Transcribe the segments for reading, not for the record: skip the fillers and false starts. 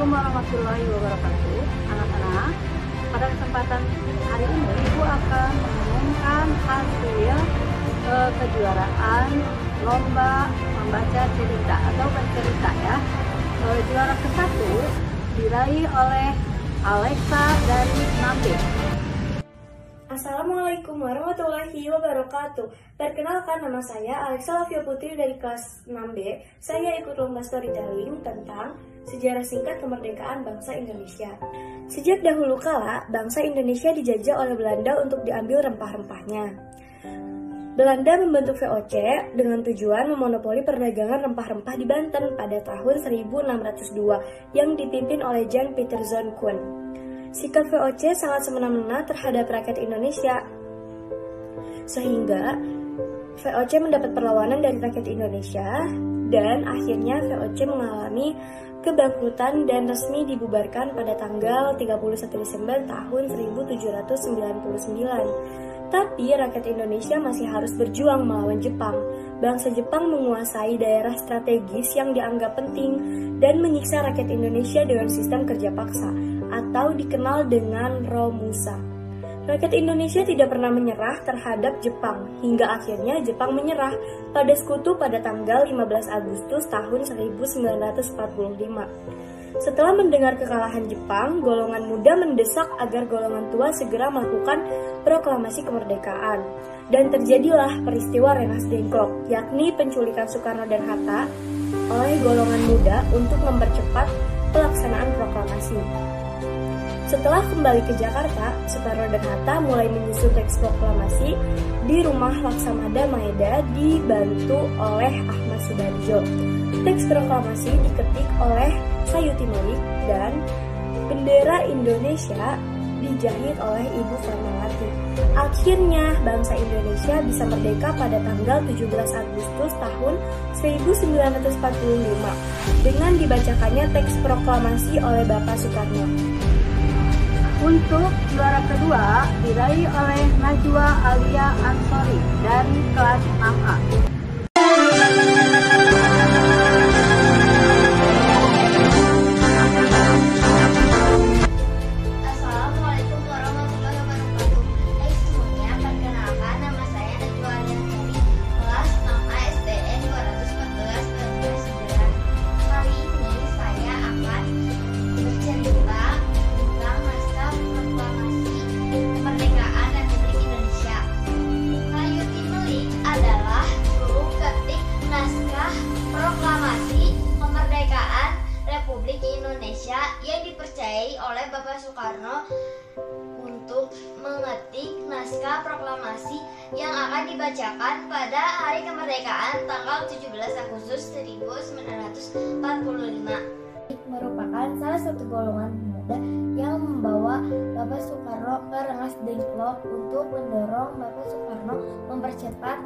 Assalamualaikum warahmatullahi wabarakatuh. Anak-anak, pada kesempatan hari ini Ibu akan mengumumkan hasil kejuaraan lomba membaca cerita atau bercerita ya. Juara ke-1 diraih oleh Alexa dari Nambe. Assalamualaikum warahmatullahi wabarakatuh. Perkenalkan, nama saya Alexa Lavia Putri dari kelas 6B. Saya ikut lomba storytelling tentang sejarah singkat kemerdekaan bangsa Indonesia. Sejak dahulu kala, bangsa Indonesia dijajah oleh Belanda untuk diambil rempah-rempahnya. Belanda membentuk VOC dengan tujuan memonopoli perdagangan rempah-rempah di Banten pada tahun 1602 yang dipimpin oleh Jan Pieterszoon Koen. Sikap VOC sangat semena-mena terhadap rakyat Indonesia, sehingga VOC mendapat perlawanan dari rakyat Indonesia dan akhirnya VOC mengalami kebangkrutan dan resmi dibubarkan pada tanggal 31 Desember tahun 1799. Tapi rakyat Indonesia masih harus berjuang melawan Jepang. Bangsa Jepang menguasai daerah strategis yang dianggap penting dan menyiksa rakyat Indonesia dengan sistem kerja paksa atau dikenal dengan Romusa. Rakyat Indonesia tidak pernah menyerah terhadap Jepang, hingga akhirnya Jepang menyerah pada sekutu pada tanggal 15 Agustus tahun 1945. Setelah mendengar kekalahan Jepang, golongan muda mendesak agar golongan tua segera melakukan proklamasi kemerdekaan. Dan terjadilah peristiwa Rengas Dengklok, yakni penculikan Soekarno dan Hatta oleh golongan muda untuk mempercepat pelaksanaan proklamasi. Setelah kembali ke Jakarta, Soekarno dan Hatta mulai menyusun teks proklamasi di rumah Laksamada Maeda dibantu oleh Ahmad Sudarjo. Teks proklamasi diketik oleh Sayuti Melik dan bendera Indonesia dijahit oleh Ibu Fatmawati. Akhirnya bangsa Indonesia bisa merdeka pada tanggal 17 Agustus tahun 1945 dengan dibacakannya teks proklamasi oleh Bapak Soekarno. Untuk juara kedua diraih oleh Najwa Alia Ansori dari kelas 6A. Assalamualaikum warahmatullahi wabarakatuh. Hai semuanya, perkenalkan nama saya Najwa Alia Ansori, kelas 6A STN 214 Sejarah. Kali ini saya akan bercerita tentang naskah proklamasi kemerdekaan Republik Indonesia. Sayuti Melik adalah guru ketik naskah proklamasi kemerdekaan Republik Indonesia yang dipercayai oleh Bapak Soekarno untuk mengetik naskah proklamasi yang akan dibacakan pada hari kemerdekaan tanggal 17 Agustus 1945. Merupakan salah satu golongan pemuda yang membawa Bapak Soekarno ke Rengas Dengklok untuk mendorong Bapak Soekarno mempercepat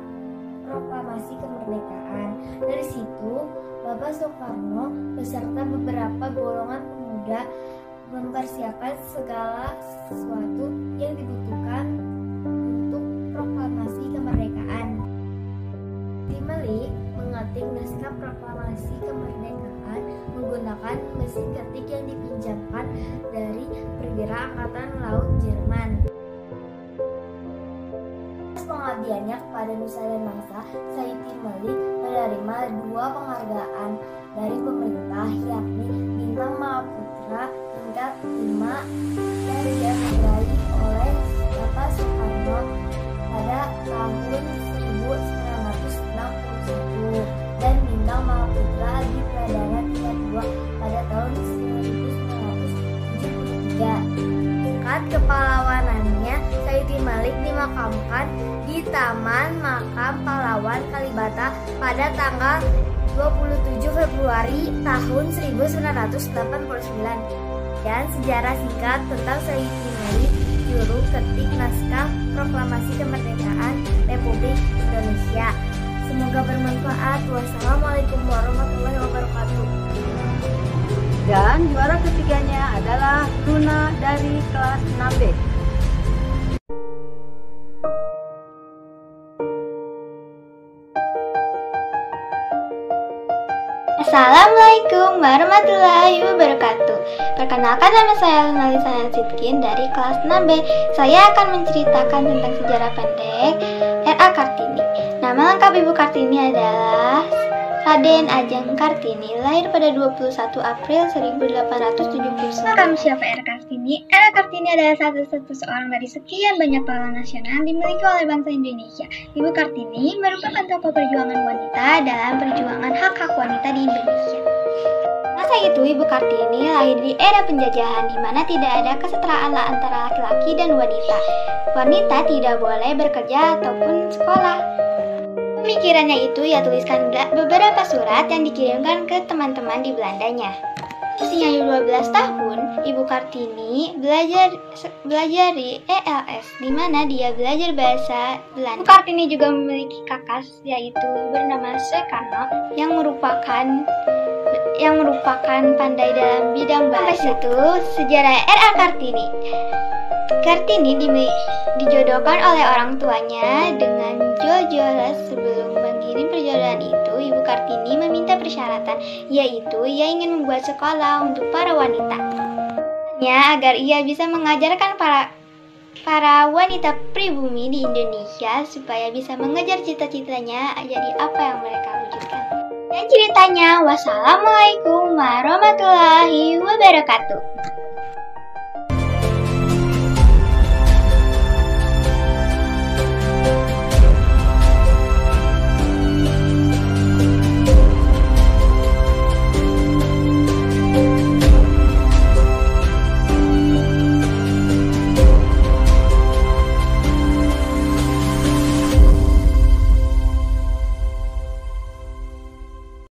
proklamasi kemerdekaan. Dari situ, Bapak Soekarno beserta beberapa golongan pemuda mempersiapkan segala sesuatu yang dibutuhkan untuk proklamasi kemerdekaan. Sayuti Melik mengetik naskah proklamasi kemerdekaan menggunakan mesin ketik yang dipinjamkan dari perwira Angkatan Laut Jerman. Atas pengabdiannya kepada nusa dan bangsa, Sayuti Melik menerima 2 penghargaan dari pemerintah, yakni Bintang Mahaputra tingkat 5 yang diraih oleh Bapak Soekarno pada tahun 1961 dan Bintang Mahaputra di Pradana tingkat 2 pada tahun 1973. Tingkat kepahlawanannya, Sayuti Melik dimakamkan di Taman Makam Pahlawan Kalibata pada tanggal 27 Februari tahun 1989. Dan sejarah singkat tentang Sayuti Melik, juru ketik naskah proklamasi kemerdekaan Republik Indonesia. Semoga bermanfaat. Wassalamualaikum warahmatullahi wabarakatuh. Dan juara ketiganya adalah Luna dari kelas 6B. Assalamualaikum warahmatullahi wabarakatuh. Perkenalkan, nama saya Luna Lisana Sidkin dari kelas 6B. Saya akan menceritakan tentang sejarah pendek R.A. Kartini. Nama lengkap Ibu Kartini adalah Raden Ajeng Kartini, lahir pada 21 April 1879. Kamu siapa R.A. Kartini? R.A. Kartini adalah satu-satu seorang dari sekian banyak pahlawan nasional dimiliki oleh bangsa Indonesia. Ibu Kartini merupakan tokoh perjuangan wanita dalam perjuangan hak-hak wanita di Indonesia. Masa itu Ibu Kartini lahir di era penjajahan di mana tidak ada kesetaraan antara laki-laki dan wanita. Wanita tidak boleh bekerja ataupun sekolah. Pemikirannya itu ia tuliskan beberapa surat yang dikirimkan ke teman-teman di Belandanya. Usianya 12 tahun, Ibu Kartini belajar di ELS, di mana dia belajar bahasa Belanda. Ibu Kartini juga memiliki kakak, yaitu bernama Soekarno, yang merupakan pandai dalam bidang bahasa. Itu sejarah R.A. Kartini. Kartini dijodohkan oleh orang tuanya dengan Jojoles. Sebelum mengirim perjodohan itu, Ibu Kartini meminta persyaratan, yaitu ia ingin membuat sekolah untuk para wanita. Agar ia bisa mengajarkan para wanita pribumi di Indonesia supaya bisa mengejar cita-citanya jadi apa yang mereka wujudkan. Dan ceritanya, wassalamualaikum warahmatullahi wabarakatuh.